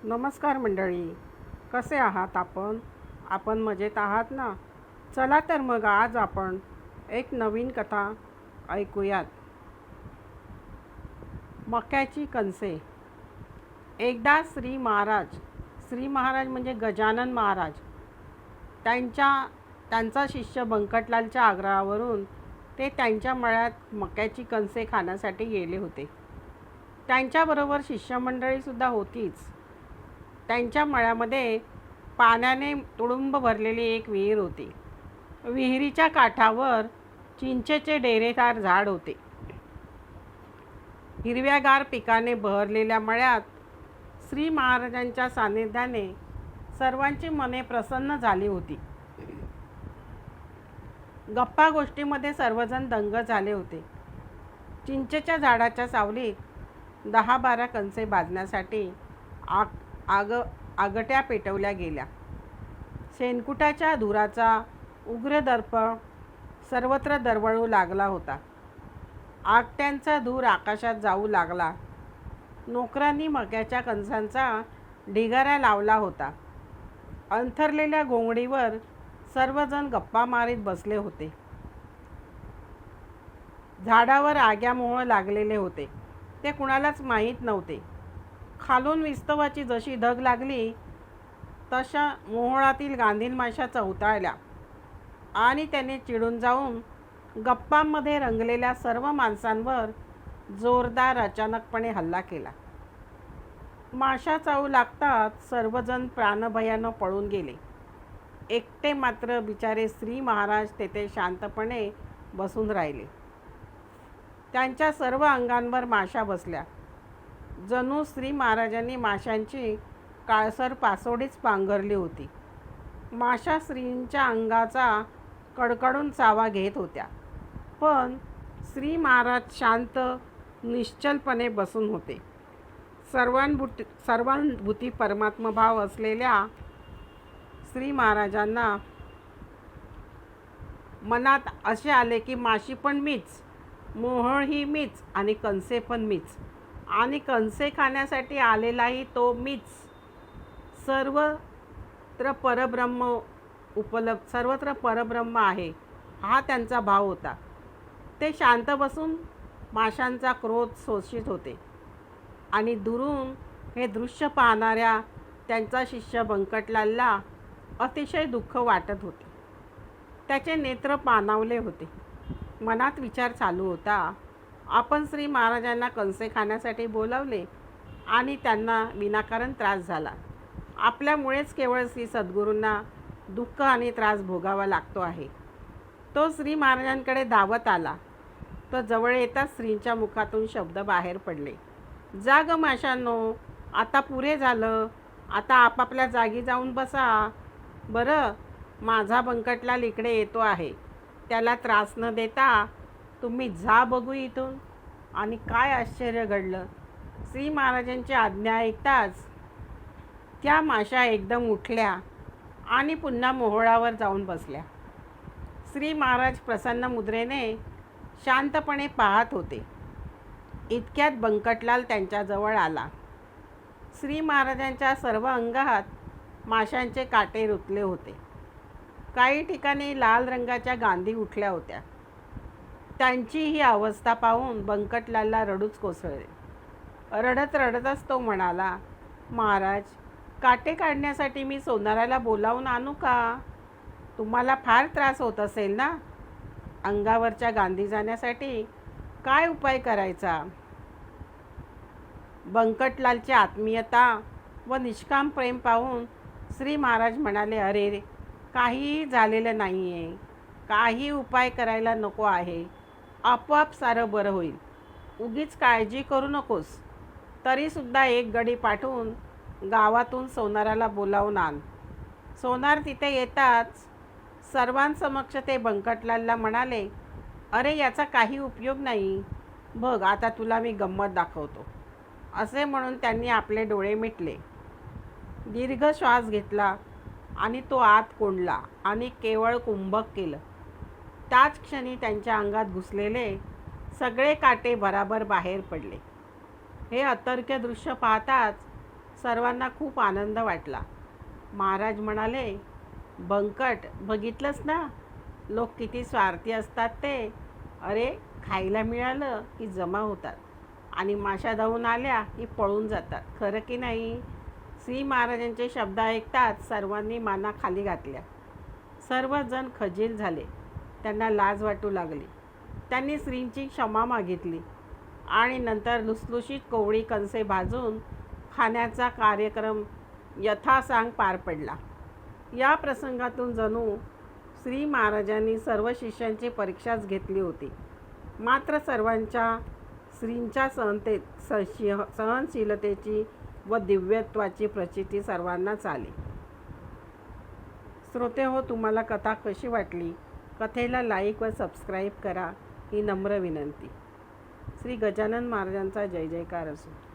नमस्कार मंडळी, कसे आहात आपण? आपण मजेत आहात ना? चला तर मग आज आपण एक नवीन कथा ऐकूयात. मक्याची कणसे. एकदा श्री महाराज म्हणजे गजानन महाराज त्यांचा शिष्य बंकटलालच्या आग्रहावरून ते त्यांच्या मळ्यात मक्याची कणसे खाण्यासाठी गेले होते. त्यांच्याबरोबर शिष्यमंडळीसुद्धा होतीच. त्यांच्या मळ्यामध्ये पाण्याने तुडुंब भरलेली एक विहीर होती. विहिरीच्या काठावर चिंचेचे डेरेदार झाड होते. हिरव्यागार पिकाने बहरलेल्या मळ्यात श्री महाराजांच्या सान्निध्याने सर्वांची मने प्रसन्न झाली होती. गप्पा गोष्टीमध्ये सर्वजण दंग झाले होते. चिंचेच्या झाडाच्या सावलीत 10-12 कणसे भाजण्यासाठी आगट्या पेटवल्या गेल्या. शेणकुटाच्या धुराचा उग्र दर्प सर्वत्र दरवळू लागला होता. आगट्यांचा धूर आकाशात जाऊ लागला. नोकरांनी मक्याच्या कणसांचा ढिगारा लावला होता. अंथरलेल्या घोंगडीवर सर्वजण गप्पा मारीत बसले होते. झाडावर आग्यामोहळ लागलेले होते, ते कुणालाच माहीत नव्हते. खालून विस्तवाची जशी धग लागली तशा मोहोळातील गांधील माशा चवताळल्या आणि त्याने चिडून जाऊन गप्पांमध्ये रंगलेल्या सर्व माणसांवर जोरदार अचानकपणे हल्ला केला. माशा चावू लागतात सर्वजण प्राणभयानं पळून गेले. एकटे मात्र बिचारे श्री महाराज तेथे शांतपणे बसून राहिले. त्यांच्या सर्व अंगांवर माशा बसल्या. जणू श्री महाराजांनी माशांची काळसर पासोडीच पांघरली होती. माशा श्रींच्या अंगाचा कडकडून चावा घेत होत्या, पण श्री महाराज शांत निश्चलपणे बसून होते. सर्वानुभूती परमात्मभाव असलेल्या श्री महाराजांना मनात असे आले की माशी पण मीच, मोहोळ ही मीच आणि कणसे पण मीच, आणि कणसे खाण्यासाठी आलेलाही तो मीच. सर्वत्र परब्रह्म आहे हा त्यांचा भाव होता. ते शांत बसून माशांचा क्रोध शोषित होते आणि दुरून हे दृश्य पाहणाऱ्या त्यांचा शिष्य बंकटलालला अतिशय दुःख वाटत होते. त्याचे नेत्र पाणावले होते. मनात विचार चालू होता, आपण श्री महाराजांना कणसे खाण्यासाठी बोलावले आणि त्यांना विनाकारण त्रास झाला. आपल्यामुळेच केवळ श्री सद्गुरूंना दुःख आणि त्रास भोगावा लागतो आहे. तो श्री महाराजांकडे धावत आला. तो जवळ येताच श्रींच्या मुखातून शब्द बाहेर पडले, जा ग माशांनो, आता पुरे झालं. आता आपापल्या जागी जाऊन बसा. बरं, माझा बंकटलाल इकडे येतो आहे. त्याला त्रास न देता तुम्ही जा बघू इथून. आणि काय आश्चर्य घडलं. श्री महाराजांची आज्ञा ऐकताच त्या माशा एकदम उठल्या आणि पुन्हा मोहोळावर जाऊन बसल्या. श्री महाराज प्रसन्न मुद्रेने शांतपणे पाहत होते. इतक्यात बंकटलाल त्यांच्याजवळ आला. श्री महाराजांच्या सर्व अंगात माशांचे काटे रुतले होते. काही ठिकाणी लाल रंगाच्या गांधी उठल्या होत्या. त्यांची ही अवस्था पाहून बंकटलालला रडूच कोसळले. रडत रडतच तो म्हणाला, महाराज, काटे काढण्यासाठी मी सोनाराला बोलावून आणू का? तुम्हाला फार त्रास होत असेल ना. अंगावरच्या गांधी जाण्यासाठी काय उपाय करायचा? बंकटलालची आत्मीयता व निष्काम प्रेम पाहून श्री महाराज म्हणाले, अरे, काहीही झालेलं नाही आहे. काही उपाय करायला नको आहे. आपोआप सारं बरं होईल. उगीच काळजी करू नकोस. तरीसुद्धा एक गडी पाठवून गावातून सोनाराला बोलावून आण. सोनार तिथे येताच सर्वांसमक्ष ते बंकटलालला म्हणाले, अरे, याचा काही उपयोग नाही. बघ, आता तुला मी गंमत दाखवतो. असे म्हणून त्यांनी आपले डोळे मिटले, दीर्घ श्वास घेतला आणि तो आत कोंडला आणि केवळ कुंभक केलं. त्याच क्षणी त्यांच्या अंगात घुसलेले सगळे काटे भराभर बाहेर पडले. हे अतर्क्य दृश्य पाहताच सर्वांना खूप आनंद वाटला. महाराज म्हणाले, बंकट, बघितलंस ना, लोक किती स्वार्थी असतात ते. अरे, खायला मिळालं की जमा होतात आणि माशा धावून आल्या की पळून जातात. खरं की नाही? श्री महाराजांचे शब्द ऐकताच सर्वांनी माना खाली घातल्या. सर्वजण खजील झाले. त्यांना लाज वाटू लागली. त्यांनी श्रींची क्षमा मागितली आणि नंतर लुसलुशीत कोवळी कणसे भाजून खाण्याचा कार्यक्रम यथासांग पार पडला. या प्रसंगातून जणू श्री महाराजांनी सर्व शिष्यांची परीक्षाच घेतली होती. मात्र सर्वांच्या श्रींच्या सहनशीलतेची व दिव्यत्वाची प्रचिती सर्वांनाच आली. श्रोते हो, तुम्हाला कथा कशी वाटली? कथेला लाईक व सबस्क्राईब करा ही नम्र विनंती. श्री गजानन महाराजांचा जय जयकार असो.